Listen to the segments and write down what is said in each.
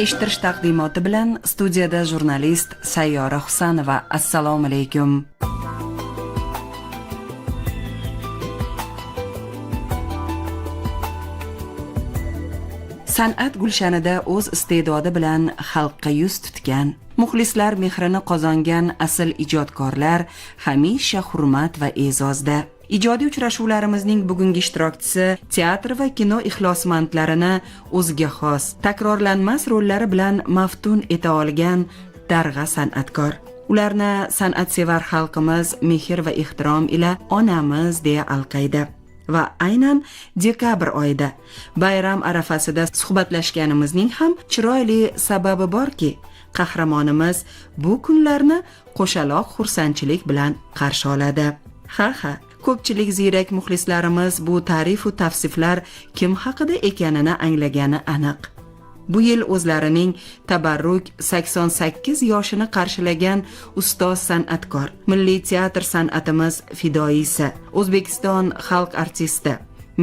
Eshittirish taqdimoti bilan studiyada jurnalist Sayyora Husanova. Assalomu alaykum. San'at gulshanida o'z iste'dodi bilan xalqqa yuz tutgan, muxlislar mehrini qozongan asl ijodkorlar hamisha hurmat va e'zozda. Ijodiy uchrashuvlarimizning bugungi ishtirokchisi teatr va kino ixlosmandlarini o'ziga xos, takrorlanmas rollari bilan maftun eta olgan darg'a san'atkor. Ularni san'atsevar xalqimiz mehr va ehtirom ila onamiz deya alqaydi. Va aynan dekabr oyida bayram arafasida suhbatlashganimizning ham chiroyli sababi borki, qahramonimiz bu kunlarni qo'shaloq xursandchilik bilan qarshi oladi. Ha, ko'pchilik ziyrak muxlislarimiz bu ta'rif va tavsiflar kim haqida ekanini anglagani aniq. Bu yil o'zlarining tabarruk 88 yoshini qarshilagan ustoz san'atkor, milliy teatr san'atimiz fidoyisi, O'zbekiston xalq artisti,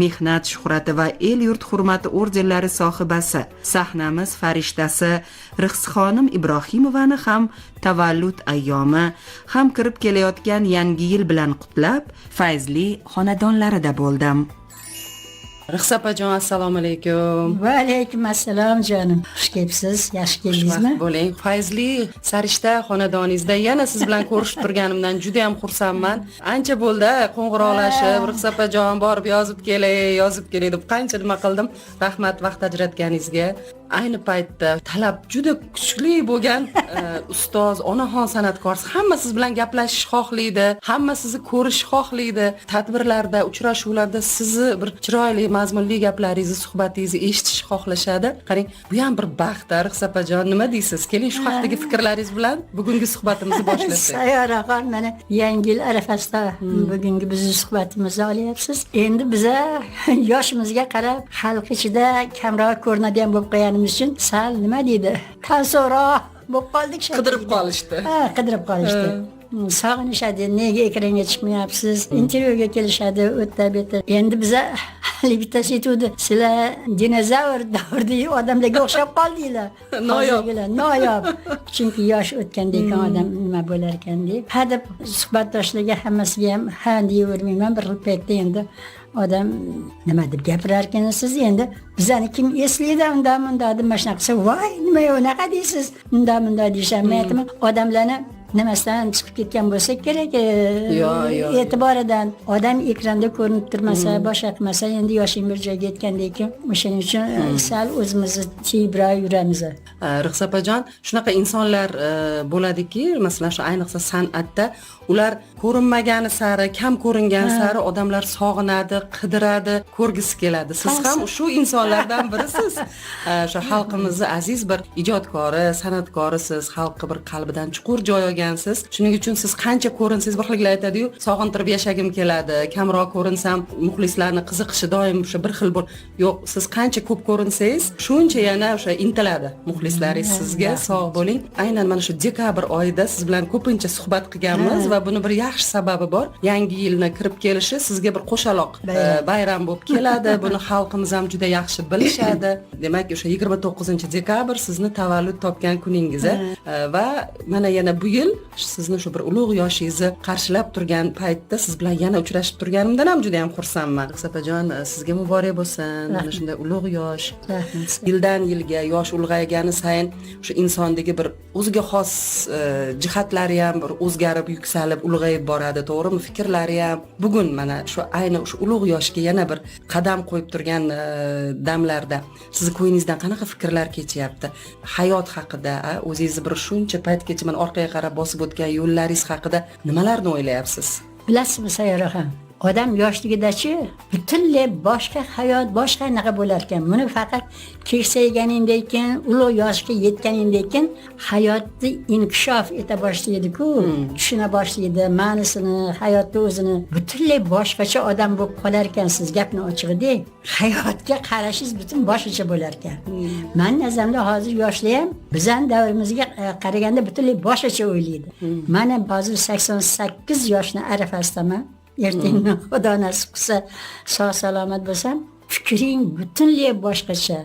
mehnat shuhrati va el yurt hurmati ordenlari sohibasi, sahnamiz farishtasi Rixsixonim Ibrohimovani ham tavallud ayyomi, ham kirib kelayotgan yangi yil bilan qutlab, fayzli xonadonlarida bo'ldim. Rixsapajon, assalomu alaykum. Va alaykum assalom jonim. Xush kelibsiz, yaxshi keldingizmi? Bo'ling. Fayzli sarishta xonadoningizda yana siz bilan ko'rishib turganimdan juda ham xursandman. Ancha bo'ldi qo'ng'iroqlashib, Rixsapajon borib yozib kelay deb qancha nima qildim. Rahmat vaqt ajratganingizga. Ayni paytda talab juda kuchli bo'lgan ustoz, onaxon san'atkorsiz. Hamma siz bilan gaplashish xohlaydi, hamma sizni ko'rish xohlaydi. Tadbirlarda, uchrashuvlarda sizni bir chiroyli mazmunli gaplaringizni, suhbatingizni eshitish xohlashadi. Qarang, bu ham bir baxt, Rixsapajon, nima deysiz? Keling shu haqdagi fikrlaringiz bilan bugungi suhbatimizni boshlasak. Sayyoraxon, mana yangi yil arafasida bugungi bizning suhbatimizni olyapsiz. Endi biza yoshimizga qarab, xalq ichida kamroq ko'rinadigan bo'lib qo'yganimiz uchun sal nima deydi? Tasavvurroq bo'lib qoldik. Qidirib qolishdi. Qidirib qolishdi. Sog'inishadi, nega ekranga chiqmayapsiz? Intervyuga kelishadi, o'tda-betda. Endi biza bittasi aytuvdi, sizlar dinozavr davridagi odamlarga o'xshab qoldinglar. Noyob. Chunki yosh o'tgandan keyin odam nima bo'lar ekan deb. Deb suhbatdoshlarga hammasiga ham ha deyavermayman, bir paytda endi odam nima deb gapirar ekansiz, endi bizani kim eslaydi unda deb mashina qilsa, voy nima unaqa deysiz, unda deyishamayaptimi? Odamlarni nimasidan chiqib ketgan bo'lsa kerak, e'tiboridan odam ekranda ko'rinib turmasa, boshqa qilmasa, endi yoshing bir joyga yetgandan keyin o'shaning uchun sal o'zimizni tiyibroq yuramiz. Rixsapajon, shunaqa insonlar bo'ladiki, masalan, shu ayniqsa san'atda ular ko'rinmagani sari, kam ko'ringan sari odamlar sog'inadi, qidiradi, ko'rgisi keladi. Siz ham shu insonlardan birisiz. Shu xalqimizning aziz bir ijodkori, san'atkorisiz, xalqqa bir qalbidan chuqur joy olgansiz. Shuning uchun siz qancha ko'rinsangiz, bir xillar aytadi-yu, sog'intirib yashagim keladi, kamroq ko'rinsam muxlislarning qiziqishi doim o'sha bir xil bo'l. Yo'q, siz qancha ko'p ko'rinsangiz, shuncha yana o'sha intiladi muxlislaringiz sizga. Sog' bo'ling. Aynan mana shu dekabr oyida siz bilan ko'pincha suhbat qilganmiz va buni bir yaxshi sababi bor. Yangi yilni kirib kelishi sizga bir qo'shaloq bayram bo'lib keladi. Buni xalqimiz ham juda yaxshi bilishadi. Demak, o'sha 29-dekabr sizni tavallud topgan kuningiz va mana yana bu yil sizni shu bir ulug' yoshingizni qarshilab turgan paytda siz bilan yana uchrashib turganimdan ham juda ham xursandman. Rixsapajon, sizga muborak bo'lsin. Mana shunday ulug' yosh. Yildan yilga yosh ulg'aygani sayin shu insondagi bir o'ziga xos jihatlari ham bir o'zgarib, yuksalib, ulg'ayib boradi, to'g'rimi? Fikrlari ham. Bugun mana shu ayni shu ulug' yoshga yana bir qadam qo'yib turgan damlarda sizni ko'yingizdan qanaqa fikrlar kechyapti? Hayot haqida, o'zingizni bir shuncha paytgacha mana orqaga qarab bosib o'tgan yo'llaringiz haqida nimalarni o'ylayapsiz? Bilasizmi, Sayyoraxon? Odam yoshligidachi butunlay boshqa hayot, boshqa naqa bo'lar ekan. Buni faqat keksayganingdan keyin, ulug' yoshga yetganingdan keyin hayotni inkishof eta boshlaydi-ku, tushuna boshlaydi, ma'nosini, hayotni o'zini butunlay boshqacha odam bo'lib qolar ekansiz, gapni ochig'ida. Hayotga qarashingiz butun boshqacha bo'lar ekan. Men nazarimda hozir yoshlar ham bizning davrimizga qaraganda butunlay boshqacha o'ylaydi. Mana hozir 88 yoshni arafasidaman. Ertangi xudo nasib qilsa sog' salomat bo'lsam, fikring butunlay boshqacha.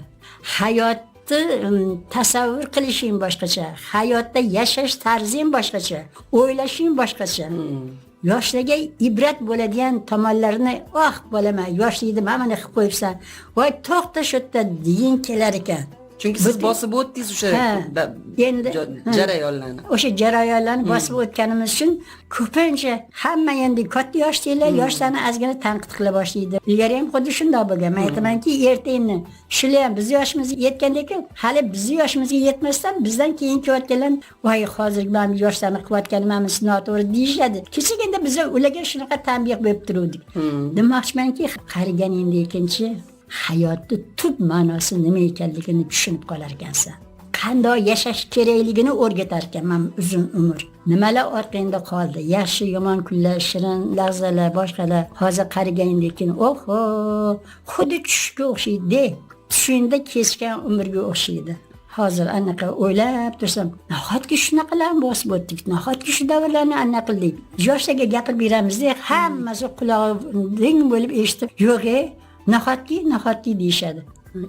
Hayot hayotni tasavvur qilishing boshqacha, hayotda yashash tarzing boshqacha, o'ylashing boshqacha. Yoshlarga ibrat bo'ladigan tomonlarini, bolam, yoshlikda mana buni qilib qo'yibsan. Voy, to'xta shu yerda deyin kelar ekan. Chunki siz bosib o'tdingiz o'sha endi jarayonlarni. O'sha jarayonlarni bosib o'tganimiz uchun ko'pincha hamma endi katta yoshdagilar yoshlarni ozgina tanqid qila boshlaydi. Ilgari ham xuddi shunday bo'lgan. Men aytamanki, ertangni shular ham biz yoshimizga yetgandek, hali bizni yoshimizga yetmasdan bizdan keyin kelayotganlar, voy, hozirgi mana yoshlarni qilayotganim ham noto'g'ri deyishadi. Kechagina biz ularga shunaqa tanbeh berib turuvdik. Demoqchimanki, qariganingda hayotni tub ma'nosi nima ekanligini tushunib qolar ekansan. Qanday yashash kerakligini o'rgatar ekanman uzun umr. Nimalar orqangda qoldi? Yaxshi, yomon kunlar, shirin lahzalar, boshqalar. Hozir qariganingdan keyin, xuddi tushga o'xshaydi. Tushingda kechgan umrga o'xshaydi. Hozir anaqa o'ylab tursam, nahotki shunaqalarni bosib o'tdik, nahotki shu davrlarni anaqa qildik. Yoshlarga gapirib beramiz-da, hammasi qulog'ing bo'lib eshitib, yo'q-e, nahotki deyishadi.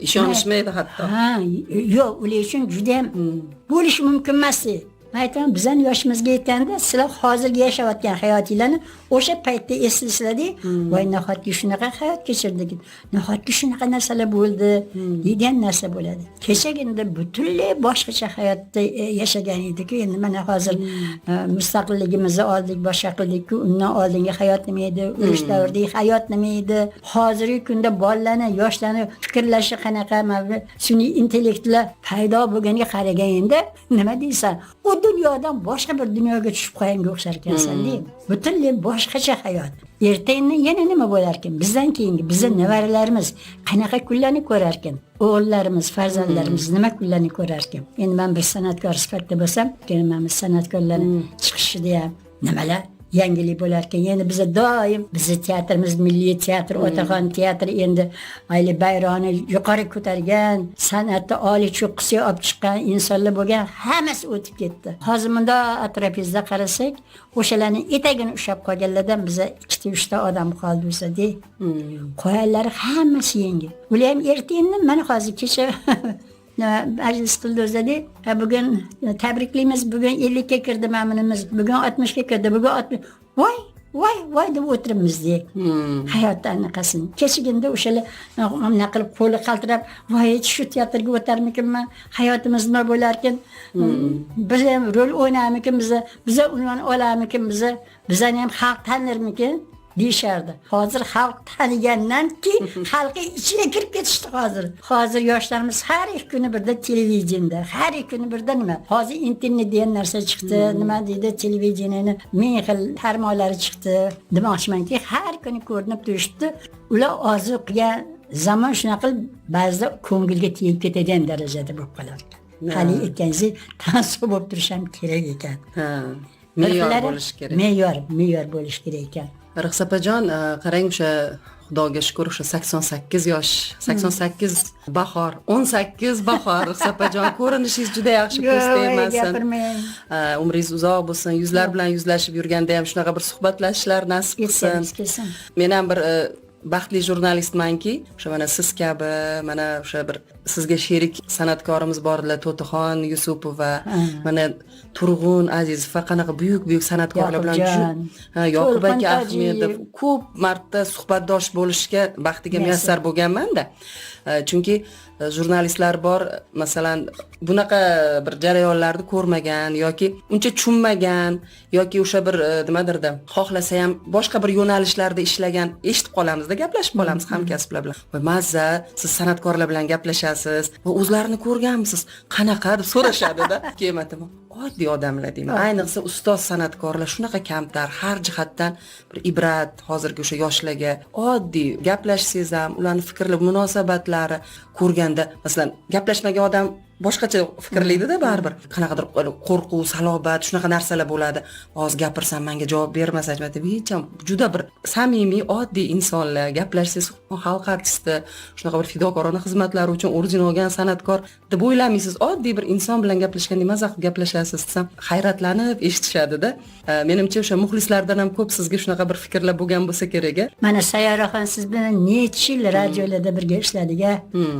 Ishonishmaydi hatto. Yo'q, ular uchun juda ham bo'lishi mumkin emas. Men aytaman, bizning yoshimizga yetganda sizlar hozirgi yashayotgan hayotinglarni o'sha paytda eslasizlar-da, voy, nahotki shunaqa hayot kechirdik, nahotki shunaqa narsalar bo'ldi degan narsa bo'ladi. Kechagina butunlay boshqacha hayotda yashagan edik. Endi mana hozir mustaqilligimizni oldik, boshqa qildik-ku, undan oldingi hayot nima edi, urush davridagi hayot nima edi, hozirgi kunda bolalarni, yoshlarni fikrlashi qanaqa, sun'iy intellektlar paydo bo'lganiga qaraganda nima deysan? U dunyodan boshqa bir dunyoga tushib qo'yanga o'xshar ekansan-da. Butunlay boshqacha hayot. Ertaga yana nima bo'lar ekan? Bizdan keyingi bizning nevaralarimiz qanaqa kunlarni ko'rar ekan? O'g'illarimiz, farzandlarimiz nima kunlarni ko'rar ekan? Endi men bir san'atkor sifatida bo'lsam, kelmamiz san'atkorlarning chiqishida ham nimalar yangilik bo'lar ekan. Endi biz doim bizni teatrimiz, milliy teatr, Otaxon teatri endi ayli bayrog'ini yuqori ko'targan, san'atda oliy cho'qqisiga olib chiqqan insonlar bo'lgan, hammasi o'tib ketdi. Hozir bunda atrofimizda qarasak, o'shalarning etagini ushlab qolganlardan biza 2-3 ta odam qoldi o'sada. Qo'yalari hammasi yangi. Ular ham ertaga mana hozir kecha majlis qildi o'zida. Bugun tabriklaymiz, bugun 50 ga kirdi ma'munimiz, bugun 60 ga kirdi, bugun 60. Voy deb o'tiribmiz-da. Hayotda anaqasin. Kechagina o'shalar nima qilib qo'li qaltirab, voy, shu teatrga o'tarmikinman, hayotimiz nima bo'lar ekan? Biz ham rol o'ynarmikinmiz, biz unvon olarmikinmiz, bizani ham xalq tanirmikin? Deyishardi. Hozir xalq tanigandan keyin xalqi ichiga kirib ketishdi hozir. Hozir yoshlarimiz har ikki kuni birda televideniyada, har ikki kuni birda nima? Hozir internet degan narsa chiqdi. Nima deydi? Televideniyani ming xil tarmoqlari chiqdi. Demoqchimanki, har kuni ko'rinib turishdi. Ular orzu qilgan zamon shunaqa ba'zida ko'ngilga tegib ketadigan darajada bo'lib qoladi. Qani aytganingiz tansib bo'lib turish ham kerak ekan. Me'yor bo'lish kerak. Me'yor bo'lish kerak ekan. Rixsapajon, qarang, o'sha Xudoga shukr, o'sha 88 yosh, 88 bahor, 18 bahor. Rixsapajon, ko'rinishingiz juda yaxshi, ko'z tegmasin. Umringiz uzoq bo'lsin, yuzlar bilan yuzlashib yurganda ham shunaqa bir suhbatlashishlar nasib qilsin. Men ham bir baxtli jurnalistmanki, o'sha mana siz kabi, mana o'sha bir sizga sherik san'atkorimiz bordilar, To'tixon Yusupova, mana Turg'un Azizov va qanaqa buyuk san'atkorlar bilan Yoqub aka Ahmedov ko'p marta suhbatdosh bo'lishga baxtiga muyassar bo'lganman-da. Chunki jurnalistlar bor, masalan, bunaqa bir jarayonlarni ko'rmagan yoki uncha tushunmagan yoki o'sha bir nimadirda xohlasa ham boshqa bir yo'nalishlarda ishlagan, eshitib qolamizda, gaplashib qolamiz hamkasblar bilan. Voy, mazza, siz san'atkorlar bilan gaplashasiz va o'zlarini ko'rganmisiz? Qanaqa deb so'rashadi-da. Keyin aytaman, oddiy odamlar deyman. Ayniqsa ustoz san'atkorlar shunaqa kamtar, har jihatdan bir ibrat hozirgi o'sha yoshlarga oddiy gaplashsangiz ham, ularning fikrlari, munosabatlari ko'rganda, masalan, gaplashmagan odam boshqacha fikrlaydida baribir. Qanaqadir qo'rquv, salobat, shunaqa narsalar bo'ladi. Hozir gapirsam menga javob bermasa, aytib hech ham juda bir samimiy, oddiy insonlar, gaplashsangiz xalq artisti, shunaqa bir fidokorona xizmatlari uchun orden olgan san'atkor deb o'ylamaysiz. Oddiy bir inson bilan gaplashganda maza qilib gaplashasiz desam, hayratlanib eshitishadi-da. Menimcha o'sha muxlislardan ham ko'p sizga shunaqa bir fikrlar bo'lgan bo'lsa kerak. Mana Sayyoraxon siz bilan necha yil radiolarda birga ishladik,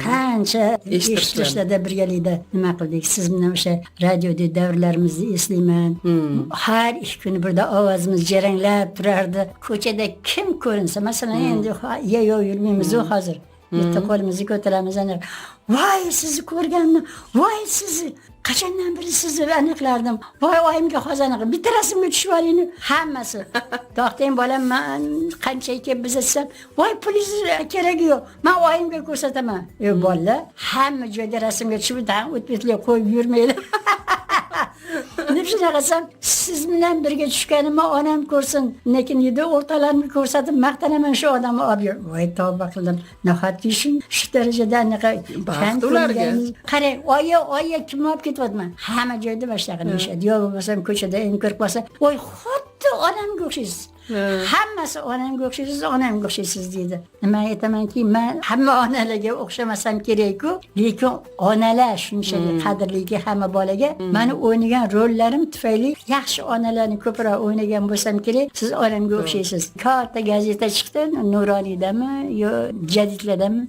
qancha eshitishlarda birgalikda nima qildik. Siz bilan o'sha radioda davrlarimizni eslayman. Har ikki kun birda ovozimiz jaranglab turardi. Ko'chada kim ko'rinsa, masalan, endi yayov yurmaymiz hozir. Bitta qo'limizni ko'taramiz, voy sizni ko'rganman, voy sizni qachondan beri sizni aniqlardim. Voy oyimga hozir aniq bitta rasmga tushib oling. Hammasi. To'xtang bolam, men qanchaki biz desam, voy pulingiz keragi yo'q. Men oyimga ko'rsataman. Bolalar hamma joyda rasmga tushib o'tbetlar qo'yib yurmaylar. Deb shunaqasam, siz bilan birga tushganimni onam ko'rsin, lekin yedi o'rtalarimni ko'rsatib maqtanaman shu odamni olib yur. Voy tavba qildim. Nahotki shu darajada anaqa baxt ularga. Qarang, oyi kim olib ketyapman? Hamma joyda boshqa deyishadi. Yo bo'lmasam ko'chada endi ko'rib qolsa, voy xuddi onamga o'xshaysiz. Hammasi onamga o'xshaysiz, onamga o'xshaysiz deydi. Nima aytamanki, men hamma onalarga o'xshamasam kerak-ku, lekin onalar shunchalik qadrliki hamma bolaga. Meni o'ynagan rollarim tufayli yaxshi onalarni ko'proq o'ynagan bo'lsam kerak. Siz onamga o'xshaysiz. Katta gazeta chiqdi, Nuroniydami yo Jadidlardami?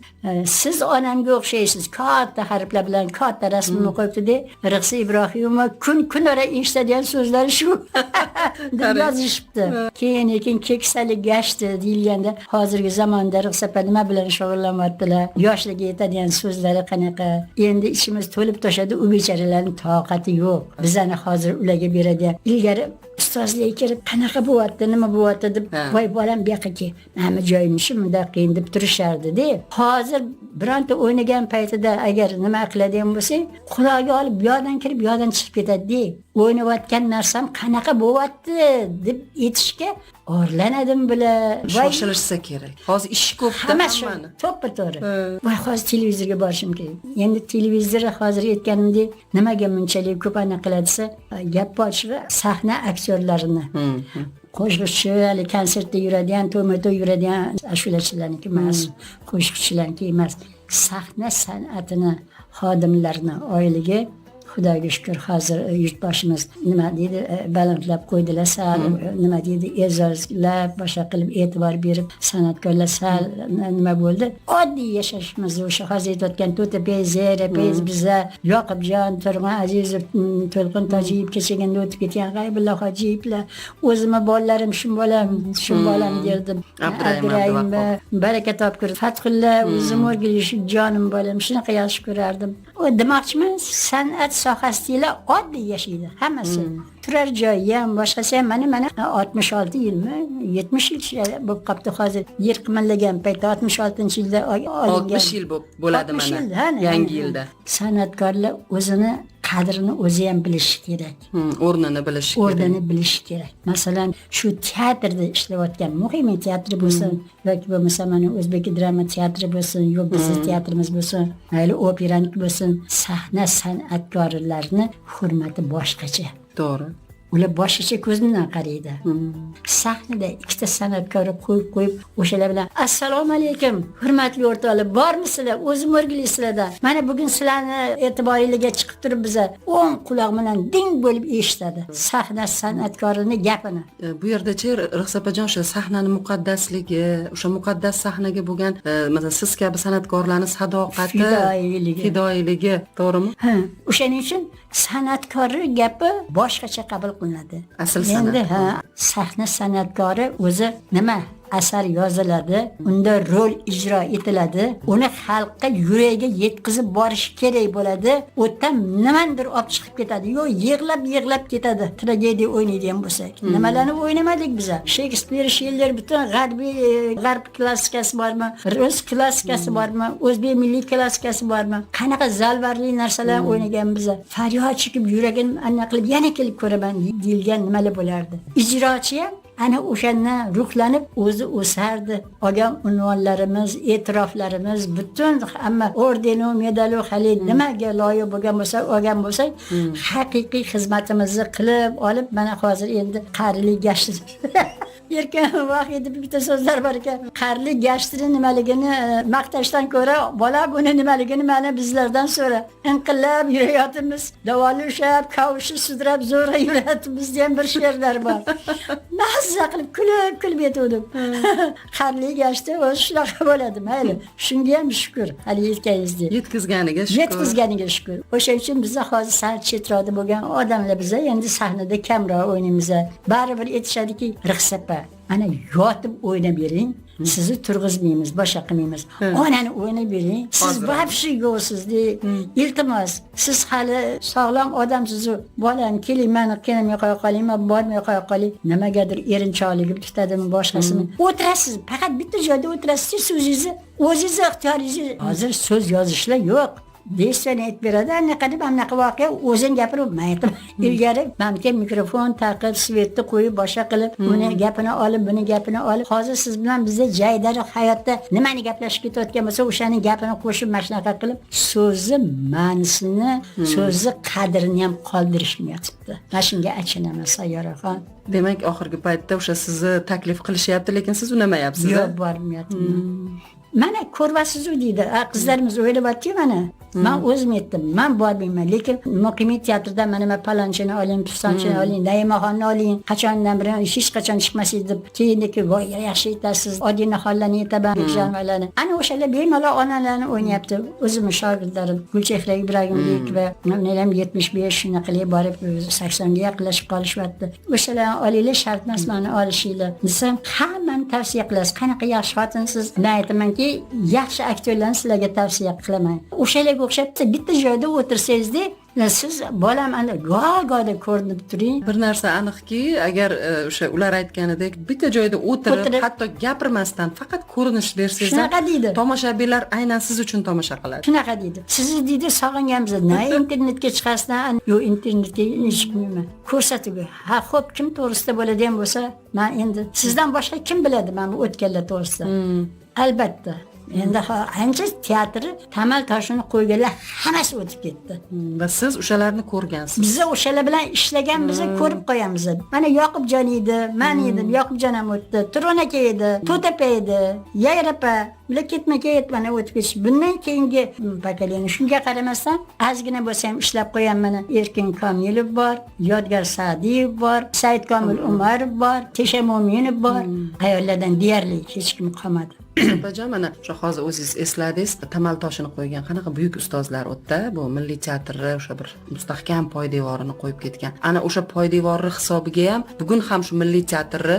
Siz onamga o'xshaysiz. Katta harflar bilan katta rasmini qo'yibdi-da. Rixsi Ibrohimova kun-kunora eshitadigan so'zlari shu. deb yozishibdi. Lekin keksalik gashti deyilganda hozirgi zamonda Rixsapa nima bilan shug'ullanyaptilar? Yoshligiga yetadigan so'zlari qanaqa? Endi ichimiz to'lib toshadi, u bechoralarning toqati yo'q. Bizani hozir ularga beradigan. Ilgari ustozlarga kirib qanaqa bo'lyapti, nima bo'lyapti deb, voy bolam bu yoqqa kel. Hamma joyini shu bunday qiyin deb turishardi-da. Hozir bironta o'ynagan paytida agar nima qiladigan bo'lsang, quloqga olib bu yoqdan kirib, bu yoqdan chiqib ketadi-da. O'ynayotgan narsam qanaqa bo'lyapti deb aytishga orlanadim bular. Shoshilishsa kerak. Hozir ish ko'pda hammani. To'g'ri. Voy hozir televizorga borishim kerak. Endi televizor hozir aytganimdek nimaga bunchalik ko'p qiladi-desa, gap boshqa sahna aktyorlarini. Qo'shiqchi, hali konsertda yuradigan, to'y yuradigan ashulachilarniki emas, qo'shiqchilarniki emas. Sahna san'atini xodimlarini oyligi Xudoga shukr hozir yurtboshimiz nima deydi, balandlab qo'ydilar, sal nima deydi, e'zozlab, boshqa qilib e'tibor berib, san'atkorlar sal nima bo'ldi. Oddiy yashashimizni o'sha hozir aytayotgan To'tapay, Zayrapay, biza Yoqubjon, Turg'un Azizov, To'lqin Tojiyev kechaganda o'tib ketgan G'aybulla Hojiyevlar, o'zimni bolalarim shu bolam derdim. Abdurahim baraka topkur. Fathulla o'zim o'rgilish jonim bolam, shunaqa yaxshi ko'rardim. O demoqchiman, san'at sohasida oddiy yashaydi hammasi. Turar joyi ham, boshqasi ham mana 66 yilmi, 70 yil bo'lib qopti hozir. Yer qimirlagan paytda 66-yilda olingan. 60 yil bo'ladi mana yangi yilda. San'atkorlar o'zini qadrini o'zi ham bilishi kerak. O'rnini bilishi kerak. O'rnini bilishi kerak. Masalan, shu teatrda ishlayotgan muhim teatr bo'lsin yoki bo'lmasa mana O'zbek drama teatri bo'lsin, yoki bizning teatrimiz bo'lsin, mayli operaniki bo'lsin, sahna san'atkorlarini hurmati boshqacha. To'g'ri. Ular boshqacha ko'z bilan qaraydi. Sahnada ikkita san'atkor qo'yib o'shalar bilan assalomu alaykum, hurmatli o'rtoqlar, bormisizlar? O'zim o'rgilaysizlarda. Mana bugun sizlarni e'tiboringizga chiqib turib biza o'ng quloq bilan ding bo'lib eshitadi. Sahna san'atkorini gapini. Bu yerda-chi Rixsapajon o'sha sahnani muqaddasligi, o'sha muqaddas sahnaga bo'lgan, masalan, siz kabi san'atkorlarning sadoqati, fidoyiligi, to'g'rimi? O'shaning uchun san'atkorning gapi boshqacha qabul qilinadi. Asl san'at. Endi sahna san'atkori o'zi nima asar yoziladi, unda rol ijro etiladi, uni xalqqa yuragiga yetkazib borish kerak bo'ladi. O'tdan nimandir olib chiqib ketadi, yo yig'lab ketadi. Tragediya o'ynaydigan bo'lsak, nimalarni o'ynamadik biz? Shekspir, Shiller, butun g'arb klassikasi bormi? Rus klassikasi bormi? O'zbek milliy klassikasi bormi? Qanaqa zalvarli narsalar o'ynagan biz? Faryod chekib yuragim anna qilib yana kelib ko'raman deyilgan nimalar bo'lardi. Ijrochi ham ana o'shandan ruhlanib o'zi o'sardi. Olgan unvonlarimiz, e'tiroflarimiz, butun hamma ordenu, medalu hali nimaga loyiq bo'lgan bo'lsa, olgan bo'lsak, haqiqiy xizmatimizni qilib olib, mana hozir endi qarilik gashti. Erkin Vahidov bitta so'zlar bor ekan. Qarilik gashtini nimaligini maqtashdan ko'ra, bola buni nimaligini mana bizlardan so'ra. Inqillab yurayotimiz, davolashib, kavushib, sudrab zo'rg'a yurayotimiz degan bir she'rlar bor. Mazza qilib kulib yetuvdim. Qarilik gashti o'zi shunaqa bo'ladi, mayli. Shunga ham shukr. Hali yetkazdi. Yetkazganiga shukr. Yetkazganiga shukr. O'sha uchun bizda hozir sal chetroqda bo'lgan odamlar biza endi sahnada kamroq o'ynaymiz. Baribir aytishadiki, rixsapa ana yotib o'ynab bering, sizni turg'izmaymiz, boshqa qilmaymiz. Onani o'ynab bering. Siz vobshe yo'qsiz, iltimos. Siz hali sog'lom odamsiz. Bolam, keling, meni qilmay qo'ya qoling, bormay qo'ya qoling. Nimagadir erinchoqligim tutadimi, boshqasini. O'tirasiz, faqat bitta joyda o'tirasiz, so'zingizni, o'zingiz ixtiyoringiz. Hozir so'z yozishlar yo'q. Desani aytib beradi, naqadib amnaqa voqea o'zing gapirib maytib. Ilgari mamka mikrofon taqib, svetni qo'yib, boshqa qilib, uni gapini olib, buni gapini olib, hozir siz bilan bizda jaydari hayotda nimani gaplashib ketayotgan bo'lsa, o'shaning gapini qo'shib mashnaqa qilib, so'zni ma'nosini, so'zni qadrini ham qoldirishmayapti. Mana shunga achinaman Sayyoraxon. Demak, oxirgi paytda o'sha sizni taklif qilishyapti, lekin siz unamayapsiz. Yo'q, bormayapman. Mana ko'rvasiz-ku deydi. Qizlarimiz o'ylayapti mana. Men o'zim aytdim, men bormayman, lekin muqimiy teatrda mana palonchini oling, pistonchini oling, Naimaxonni oling, qachondan beri hech qachon chiqmas edi. Keyinki voy yaxshi aytasiz, oddiy hollarni aytaman, janvalarni. Ana o'shalar bemalol onalarni o'ynayapti. O'zimning shogirdlarim Gulchehra Ibrohimbek va menam 75 shunaqalar borib 80 ga yaqinlashib qolishyapti. O'shalarni olinglar, shart emas meni olishinglar. Desam, hammani tavsiya qilasiz. Qanaqa yaxshi xotinsiz? Men aytamanki, yaxshi aktyorlarni sizlarga tavsiya qilaman. O'shalar o'xshatsa bitta joyda o'tirsangiz-da, siz bolam ana go'da ko'rinib turing. Bir narsa aniqki, agar o'sha ular aytganidek bitta joyda o'tirib, hatto gapirmasdan faqat ko'rinish bersangiz, shunaqa deydi. Tomoshabinlar aynan siz uchun tomosha qiladi. Shunaqa deydi. Sizni deydi sog'inganmiz. Na internetga chiqasdan, yo'q internetga chiqmayman. Ko'rsatib. Ha, xo'p, kim to'g'risida bo'ladigan bo'lsa, men endi sizdan boshqa kim biladi men bu o'tganlar to'g'risida? Albatta. Endi ancha teatri tamal toshini qo'yganlar hammasi o'tib ketdi. Va siz o'shalarni ko'rgansiz. Biz o'shalar bilan ishlaganmiz, ko'rib qo'yamiz. Mana Yoqubjon edi, men edim, Yoqubjon ham o'tdi, Turon aka edi, To'tapa edi, Yayrapa, bular ketma-ket mana o'tib ketish. Bundan keyingi bakaliyani shunga qaramasdan, ozgina bo'lsa ham ishlab qo'yaman. Erkin Komilov bor, Yodgor Sa'diyev bor, Said Komil Umarov bor, Tesha Mo'minov bor. Ayollardan deyarli hech kim qolmadi. Opajon, mana o'sha hozir o'zingiz esladingiz, tamal toshini qo'ygan qanaqa buyuk ustozlar o'tdi. Bu Milliy teatrda o'sha bir mustahkam poydevorini qo'yib ketgan. Ana o'sha poydevori hisobiga ham bugun ham shu Milliy teatrni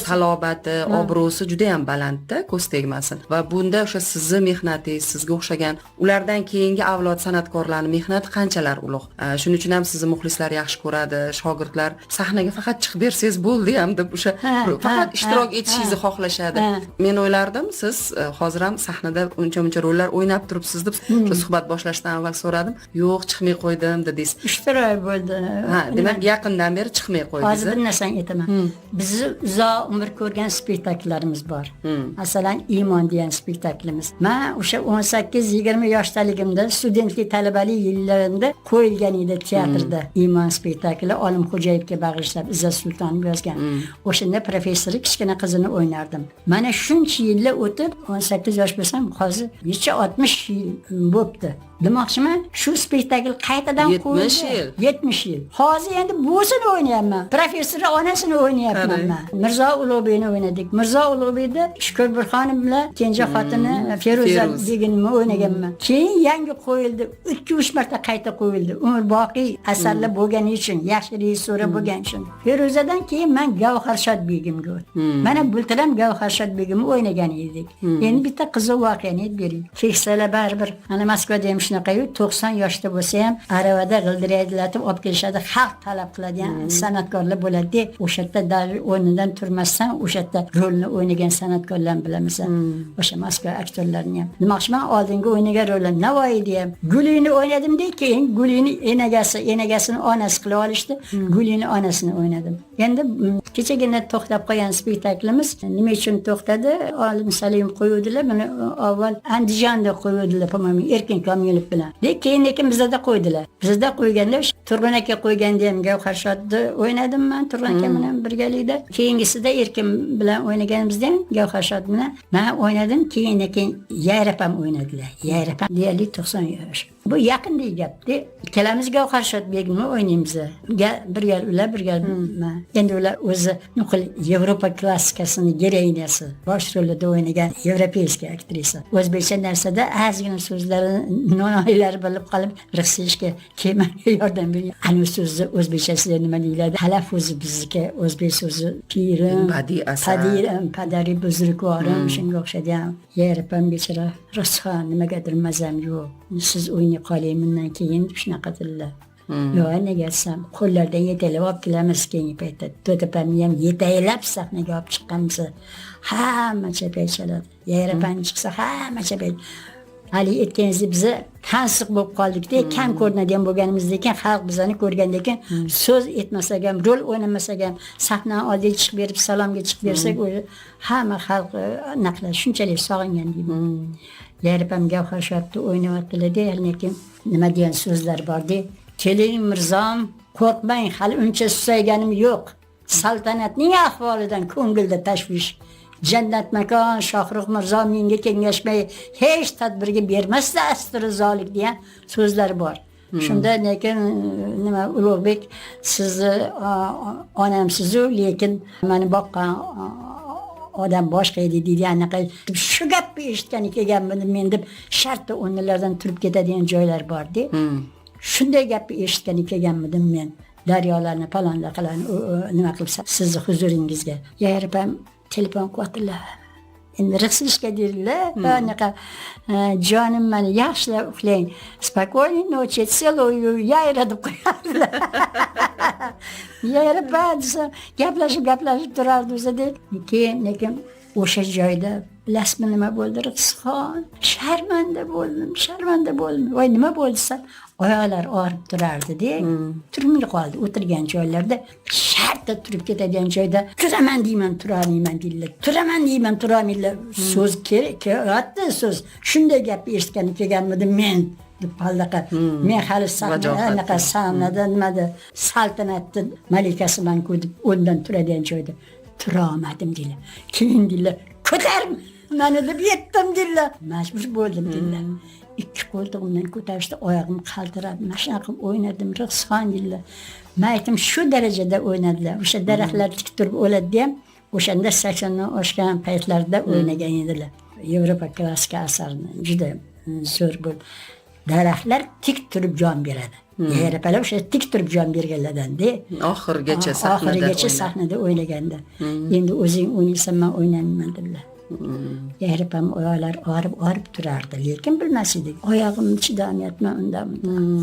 salobati, obro'si juda ham balandda, ko'z tegmasin. Va bunda o'sha sizning mehnatingiz, sizga o'xshagan ulardan keyingi avlod san'atkorlarning mehnati qanchalar ulug'. Shuning uchun ham sizni muxlislar yaxshi ko'radi, shogirdlar sahnaga faqat chiqib bersangiz bo'ldi ham deb o'sha faqat ishtirok etishingizni xohlashadi. Men o'ylardim, siz hozir ham sahnada uncha rollar o'ynab turibsiz deb shu suhbat boshlashdan avval so'radim. Yo'q, chiqmay qo'ydim dedingiz. Ishtirok bo'ldi. Ha, demak yaqindan beri chiqmay qo'ydingiz. Hozir bir narsani aytaman. Bizni uzoq umr ko'rgan spektakllarimiz bor. Masalan, Iymon degan spektaklimiz. Men o'sha 18-20 yoshdaligimda, studentlik talabalik yillarimda qo'yilgan edi teatrda. Iymon spektakli Olimxo'jayevga bag'ishlab Izzat Sultonov yozgan. O'shanda professori kichkina qizini o'ynardim. Mana shuncha yillar o'tib 18 yosh bo'lsam, hozir necha 60 yil bo'pti. Demoqchiman, shu spektakl qaytadan qo'yildi. 70 yil. Hozir endi bo'sini o'ynayapman. Professori onasini o'ynayapman men. Mirzo Ulug'bekni o'ynadik. Mirzo Ulug'bekda Shukur Burxonov bilan kenja xotini Feruza deganimni o'ynaganman. Keyin yangi qo'yildi. 2-3 marta qayta qo'yildi. Umrboqiy asarlar bo'lgani uchun, yaxshi rejissora bo'lgani uchun. Feruzadan keyin men Gavharshod begimga o'tdim. Mana bultiram Gavharshod begimni o'ynagan edik. Endi bitta qiziq voqeani aytib bering. Keksalar baribir ana Moskvada ham shunaqa-yu, 90 yoshda bo'lsa ham aravada g'ildiraydilatib olib kelishadi. Xalq talab qiladigan san'atkorlar bo'ladi. O'sha yerda o'rnidan turmasdan o'sha yerda rolni o'ynagan san'atkorlarni bilamiz. O'sha Moskva aktyorlarini ham. Demoqchiman, oldingi o'ynagan rollar Navoiyda ham Gulini o'ynadim-da, keyin Gulini enagasini onasi qilib olishdi. Gulini onasini o'ynadim. Endi kechagina to'xtab qolgan spektaklimiz nima uchun to'xtadi? Olim Salim qo'yuvdilar, buni avval Andijonda qo'yuvdilar, po-mo'yim Erkin Komilov bilan. Keyin bizda qo'ydilar. Bizda qo'yganda Turg'un aka qo'yganda ham Gavharshodni o'ynadim men Turg'un aka bilan birgalikda. Keyingisida Erkin bilan o'ynaganimizda ham Gavharshod bilan men o'ynadim. Keyin Yayrapam o'ynadilar. Yayrapam deyarli 90 yosh. Bu yaqindagi gapda ikkalamiz Gavharshod begimni o'ynaymiz. Bir gal ular, bir gal men. Endi ular o'zi nuqul Yevropa klassikasini geroinasi, bosh rolda o'ynagan yevropeyskiy aktrisa. O'zbekcha narsada ozgina so'zlarini nonoylari bilib qolib, rixsishga kemaga yordam bergan. Ana so'zni o'zbekchasida nima deyiladi? Talaffuzi bizniki o'zbek so'zi pirim, padari buzrukvorim, shunga o'xshagan. Yayrapam bechora Rusxon nimagadir mazam yo'q. Siz o'ynay qoling bundan keyin shunaqa dedilar. Yo'q, nega desam, qo'llardan yetaklab olib kelamiz keyingi paytda. To'tapamni ham yetaklab sahnaga olib chiqqanmiz. Hamma chapay chaladi. Yayrapam chiqsa hamma chapay. Hali aytganingizdek biza tansiq bo'lib qoldik-da, kam ko'rinadigan bo'lganimizdan keyin xalq bizani ko'rgandan keyin so'z aytmasak ham, rol o'ynamasak ham, sahna oldiga chiqib berib salomga chiqib bersak, hamma xalq naqlar shunchalik sog'ingan deyman. Yayrapam Gavharshodni o'ynayotdilar-da, lekin nima degan so'zlar bor-da. Keling mirzom, qo'rqmang, hali uncha susayganim yo'q. Saltanatning ahvolidan ko'ngilda tashvish. Jannat makon Shohruh Mirzo menga kengashmay hech tadbirga bermasda astrozolik degan so'zlar bor. Shunda lekin nima Ulug'bek sizni onamsiz-ku, lekin meni boqqan odam boshqa edi deydi. Anaqa shu gapni eshitgani kelganman men deb shartta o'rnilardan turib ketadigan joylar bor-da. Shunday gapni eshitgani kelganmidim men. Daryolarni, palonlarni nima qilsa sizni huzuringizga. Yayrapam telefon qilyaptilar. Endi rixsishga deydilar. Anaqa jonim meni yaxshilab uxlang. Spokойной ночи, целую, Yayra deb qo'yadilar. Yayrapam desa gaplashib turardi o'zida. Keyin lekin o'sha joyda bilasizmi nima bo'ldi Rixsixon? Sharmanda bo'ldim. Voy nima bo'ldi-san? Oyoqlar og'rib turardi-da. Turmay qoldi. O'tirgan joylarda shartta turib ketadigan joyda turaman deyman, turolmayman deydilar. Turaman deyman, turolmaydilar. So'z kerak, so'z. Shunday gapni eshitgani kelganmidim men. deb paldaqa. Men hali anaqa sahnada nimada saltanatni malikasiman ko'rib o'rnidan turadigan joyda turolmadim deydilar. Keyin deydilar, ko'tarma meni deb yetdim deydilar. Majbur bo'ldim deydilar. Ikki qo'ltig'imdan ko'tarishdi, oyog'im qaltirab, mana shunaqa qilib o'ynadim, Rixsixon deydilar. Men aytdim, shu darajada o'ynadilar. O'sha daraxtlar tik turib o'ladi ham, o'shanda 80 dan oshgan paytlarda o'ynagan edilar. Yevropa klassik asarini juda zo'r bo'ldi. Daraxtlar tik turib jon beradi. Yevropalar o'sha tik turib jon berganlardan-da. Oxirigacha sahnada o'ynaganda. Endi o'zing o'ynaysan, men o'ynayman dedilar. Yayrapam oyoqlar og'rib turardi, lekin bilmas edik. Oyog'imni chidamayapman undan.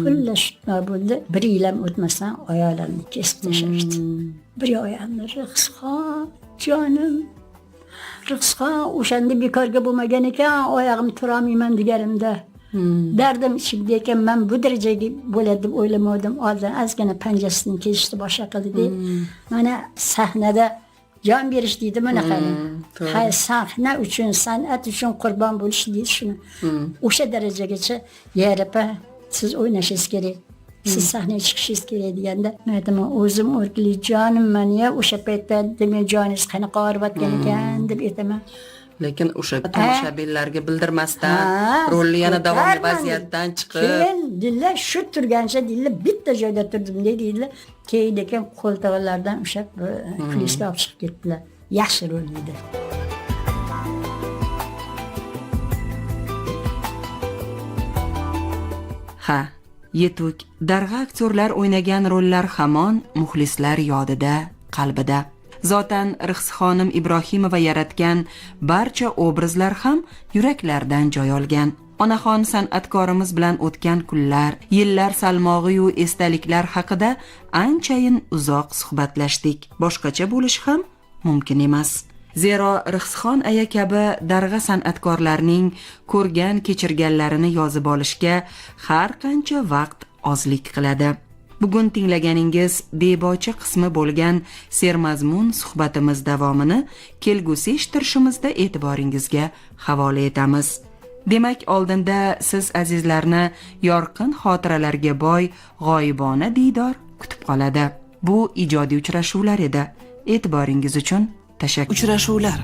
Xullas shunday bo'ldi. Bir yil ham o'tmasdan oyoqlarimni kesib tashlashdi. Bir oyog'imni Rixsixon, jonim. Rixsixon o'shanda bekorga bo'lmagan ekan, oyog'im turolmayman deganimda. Dardim ichimda ekan, men bu darajaga bo'ladi deb o'ylamadim. Oldin ozgina panjasidan kesishni boshqa qildi. Mana sahnada jon berish deydi bunaqani. Sahna uchun, san'at uchun qurbon bo'lish deydi shuni. O'sha darajagacha Yayrapam siz o'ynashingiz kerak. Siz sahnaga chiqishingiz kerak deganda, men aytaman, o'zim o'rkli jonim meni, o'sha paytda demak joningiz qanaqa og'riyotgan ekan deb aytaman. Lekin o'sha tomoshabinlarga bildirmasdan, rolni yana davomli vaziyatdan chiqib, keyin deydilar, shu turgancha deydilar, bitta joyda turdim deydilar. Keyin ekan qo'ltig'lardan ushlab kulisga olib chiqib ketdilar. Yaxshi rol edi. Ha, yetuk, darg'a aktyorlar o'ynagan rollar hamon muxlislar yodida, qalbida. Zotan Rixsixonim Ibrohimova yaratgan barcha obrazlar ham yuraklardan joy olgan. Onaxon san'atkorimiz bilan o'tgan kunlar, yillar salmog'i-yu esdaliklar haqida anchayin uzoq suhbatlashdik. Boshqacha bo'lishi ham mumkin emas. Zero Rixsixon aya kabi darg'a san'atkorlarning ko'rgan kechirganlarini yozib olishga har qancha vaqt ozlik qiladi. Bugun tinglaganingiz bebocha qismi bo'lgan sermazmun suhbatimiz davomini kelgusi eshittirishimizda e'tiboringizga havola etamiz. Demak, oldinda siz azizlarni yorqin xotiralarga boy g'oyibona diydor kutib qoladi. Bu ijodiy uchrashuvlar edi. E'tiboringiz uchun tashakkur. Uchrashuvlar